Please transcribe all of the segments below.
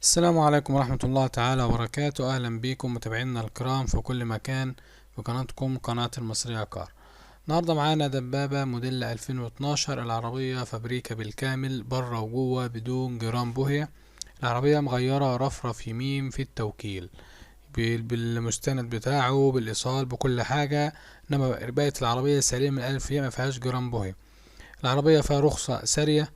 السلام عليكم ورحمة الله تعالى وبركاته. أهلا بكم متابعينا الكرام في كل مكان في قناتكم قناة المصرية كار. النهاردة معانا دبابة موديل 2012. العربية فابريكا بالكامل بره وجوه بدون جرام بوهية. العربية مغيرة رفرف يمين في التوكيل بالمستند بتاعه بالإيصال بكل حاجة، إنما بقية العربية سليمة من الألف، هي مفيهاش جرام بوهية. العربية فيها رخصة سارية،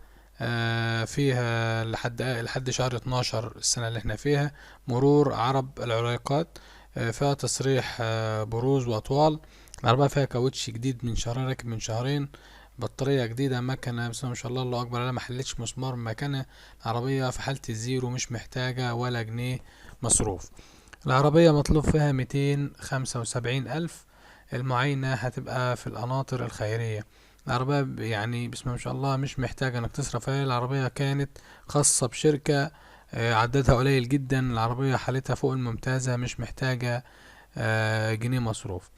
فيها لحد شهر 12 السنة اللي احنا فيها، مرور عرب العريقات، فيها تصريح بروز وأطوال. العربية فيها كاوتش جديد من شهرين، راكب من شهرين، بطارية جديدة، مكنة بسم الله ما شاء الله الله أكبر، أنا محلتش مسمار مكنة. العربية في حالة الزيرو، مش محتاجة ولا جنيه مصروف. العربية مطلوب فيها 275 ألف. المعاينة هتبقى في القناطر الخيرية. العربية يعني بسم الله ما شاء الله مش محتاجة انك تصرف فيها. العربية كانت خاصة بشركة، عددها قليل جدا. العربية حالتها فوق الممتازة، مش محتاجة جنيه مصروف.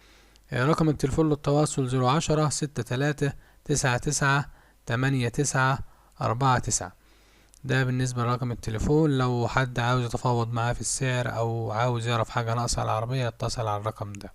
رقم التليفون للتواصل 010 6 3 9 9 8 9 4 9. ده بالنسبة لرقم التليفون. لو حد عاوز يتفاوض معاه في السعر او عاوز يعرف حاجة ناقصة على العربية يتصل على الرقم ده.